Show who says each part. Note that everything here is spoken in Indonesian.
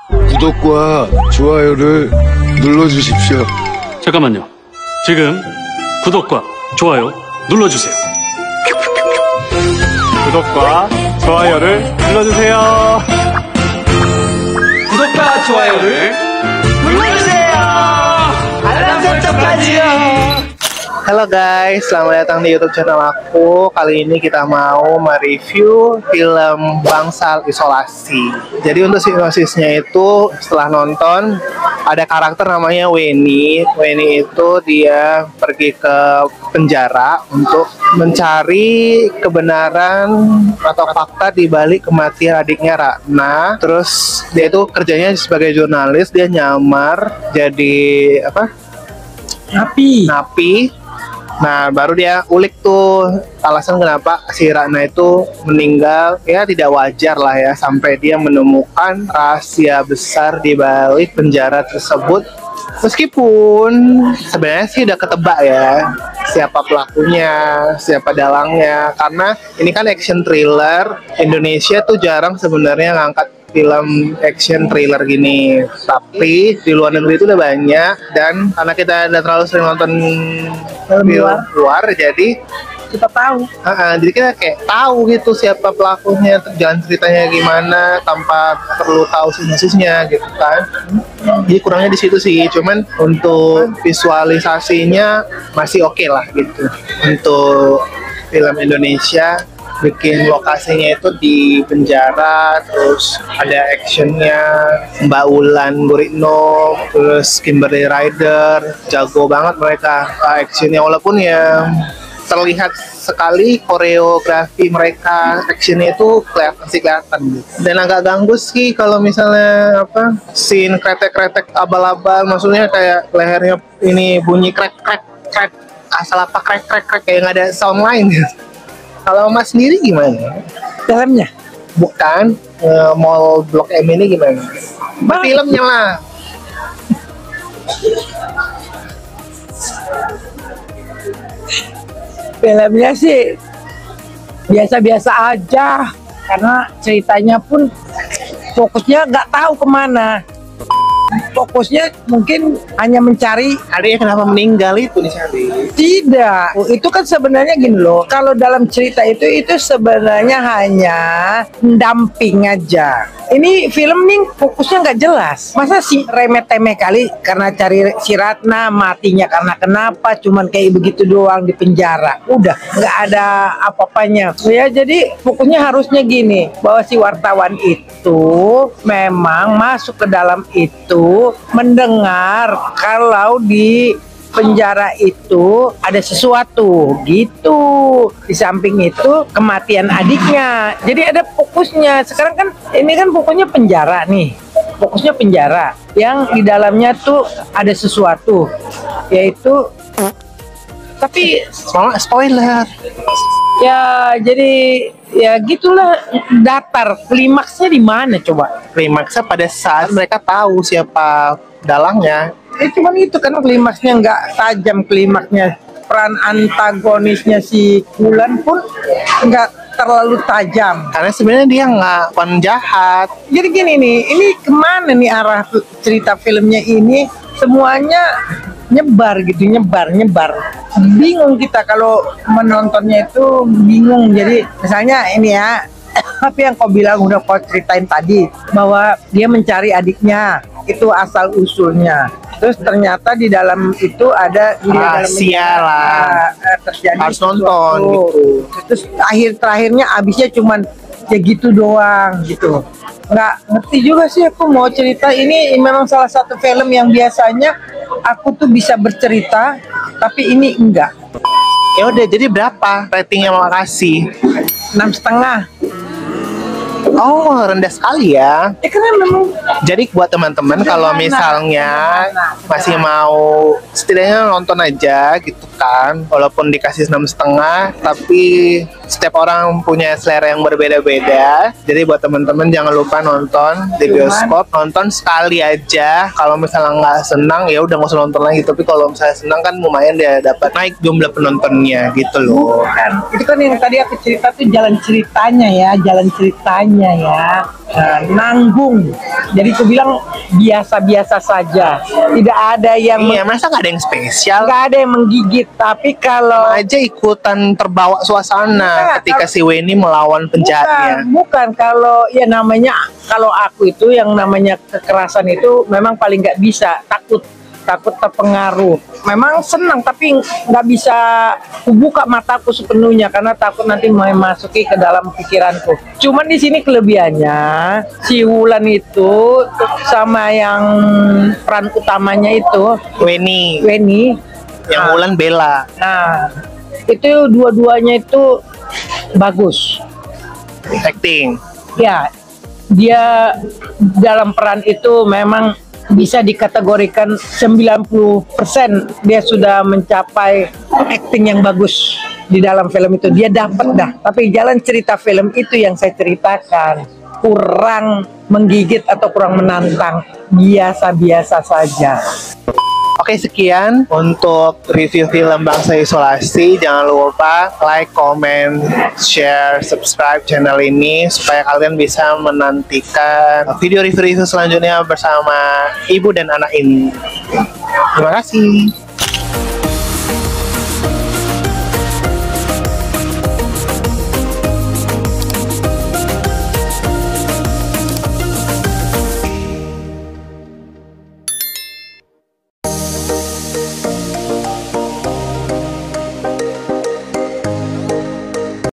Speaker 1: 구독과 좋아요를 눌러주십시오.
Speaker 2: 잠깐만요. 지금 구독과 좋아요 눌러주세요.
Speaker 3: 구독과 좋아요를 눌러주세요.
Speaker 4: 구독과 좋아요를 눌러주세요. 알람 설정까지요.
Speaker 5: Halo guys, selamat datang di YouTube channel aku. Kali ini kita mau mereview film Bangsal Isolasi. Jadi untuk sinopsisnya itu setelah nonton ada karakter namanya Weni. Weni itu dia pergi ke penjara untuk mencari kebenaran atau fakta di balik kematian adiknya Ratna. Terus dia itu kerjanya sebagai jurnalis, dia nyamar jadi apa? Napi. Nah, baru dia ulik tuh alasan kenapa si Ratna itu meninggal. Ya tidak wajar lah ya, sampai dia menemukan rahasia besar di balik penjara tersebut. Meskipun sebenarnya sih udah ketebak ya siapa pelakunya, siapa dalangnya. Karena ini kan action thriller. Indonesia tuh jarang sebenarnya ngangkat film action thriller gini, tapi di luar negeri itu udah banyak. Dan karena kita udah terlalu sering nonton film luar, jadi kita tahu. Jadi kita kayak tahu gitu siapa pelakunya, jalan ceritanya gimana tanpa perlu tahu sinopsisnya gitu kan. Jadi kurangnya di situ sih. Cuman untuk visualisasinya masih oke lah gitu. Untuk film Indonesia, bikin lokasinya itu di penjara, terus ada actionnya Mbak Ulan Guritno, terus Kimberly Ryder, jago banget mereka actionnya, walaupun ya terlihat sekali koreografi mereka actionnya itu kelihatan gitu. Dan agak ganggu sih kalau misalnya apa scene kretek-kretek abal-abal, maksudnya kayak lehernya ini bunyi krek-krek asal apa krek-krek kayak nggak ada sound lain gitu. Kalau Mas sendiri gimana?
Speaker 6: Filmnya?
Speaker 5: Bukan, Mall Blok M ini gimana? Filmnya lah.
Speaker 6: Filmnya sih biasa-biasa aja, karena ceritanya pun fokusnya nggak tahu kemana. Fokusnya mungkin hanya mencari
Speaker 5: adiknya kenapa meninggal itu nih Sally.
Speaker 6: Tidak, itu kan sebenarnya gini loh. Kalau dalam cerita itu sebenarnya hanya mendamping aja. Ini film nih fokusnya nggak jelas. Masa sih remeh-temeh kali karena cari si Ratna, matinya karena kenapa? Cuman kayak begitu doang di penjara. Udah nggak ada apa-apanya. Ya jadi fokusnya harusnya gini, bahwa si wartawan itu memang masuk ke dalam itu mendengar kalau di penjara itu ada sesuatu gitu. Di samping itu kematian adiknya. Jadi ada fokusnya. Sekarang kan ini kan pokoknya penjara nih. Fokusnya penjara yang di dalamnya tuh ada sesuatu, yaitu tapi
Speaker 5: spoiler.
Speaker 6: Ya jadi ya gitulah, datar. Klimaksnya di mana coba?
Speaker 5: Klimaksnya pada saat mereka tahu siapa dalangnya.
Speaker 6: Cuman itu kan klimaksnya nggak tajam. Klimaksnya peran antagonisnya si Wulan pun nggak terlalu tajam.
Speaker 5: Karena sebenarnya dia nggak penjahat.
Speaker 6: Jadi gini nih, ini kemana nih arah cerita filmnya ini? Semuanya nyebar gitu, nyebar. Bingung kita kalau menontonnya itu bingung. Jadi misalnya ini ya, tapi yang kau bilang udah kau ceritain tadi, bahwa dia mencari adiknya, itu asal usulnya. Terus ternyata di dalam itu ada
Speaker 5: rahasia lah,
Speaker 6: terjadi
Speaker 5: harus nonton gitu.
Speaker 6: Terus terakhirnya abisnya cuman ya gitu doang gitu. Nggak ngerti juga sih aku mau cerita. Ini memang salah satu film yang biasanya aku tuh bisa bercerita, tapi ini enggak.
Speaker 5: Ya udah, jadi berapa ratingnya mau kasih?
Speaker 6: 6,5.
Speaker 5: Oh, rendah sekali ya.
Speaker 6: Ya karena memang.
Speaker 5: Jadi buat teman-teman kalau misalnya masih mau setidaknya nonton aja gitu kan, walaupun dikasih 6,5, tapi setiap orang punya selera yang berbeda-beda. Jadi buat teman-teman jangan lupa nonton di bioskop, nonton sekali aja. Kalau misalnya nggak senang ya udah nggak usah nonton lagi. Tapi kalau misalnya senang kan lumayan dia dapat naik jumlah penontonnya gitu loh.
Speaker 6: Bukan. Itu kan yang tadi aku cerita tuh jalan ceritanya ya, jalan ceritanya. filmnya ya nanggung. Jadi aku bilang biasa-biasa saja. Tidak ada yang
Speaker 5: Iya, masa nggak ada yang spesial?
Speaker 6: nggak ada yang menggigit. Tapi kalau
Speaker 5: Aja ikutan terbawa suasana
Speaker 6: Enggak,
Speaker 5: ketika si Weni melawan penjahatnya.
Speaker 6: bukan kalau ya namanya kalau aku itu yang namanya kekerasan itu memang paling nggak bisa, takut terpengaruh. Memang senang tapi nggak bisa kubuka mataku sepenuhnya karena takut nanti memasuki ke dalam pikiranku. Cuman di sini kelebihannya si Wulan itu sama yang peran utamanya itu
Speaker 5: Weni
Speaker 6: Weni.
Speaker 5: yang Wulan bela.
Speaker 6: Nah, itu dua-duanya itu bagus.
Speaker 5: Acting.
Speaker 6: Ya, dia dalam peran itu memang bisa dikategorikan 90% dia sudah mencapai acting yang bagus di dalam film itu. Dia dapat dah. Tapi jalan cerita film itu yang saya ceritakan kurang menggigit atau kurang menantang. Biasa-biasa saja.
Speaker 5: Oke, sekian untuk review film Bangsa Isolasi. Jangan lupa like, comment, share, subscribe channel ini supaya kalian bisa menantikan video review-review selanjutnya bersama ibu dan anak ini. Terima kasih.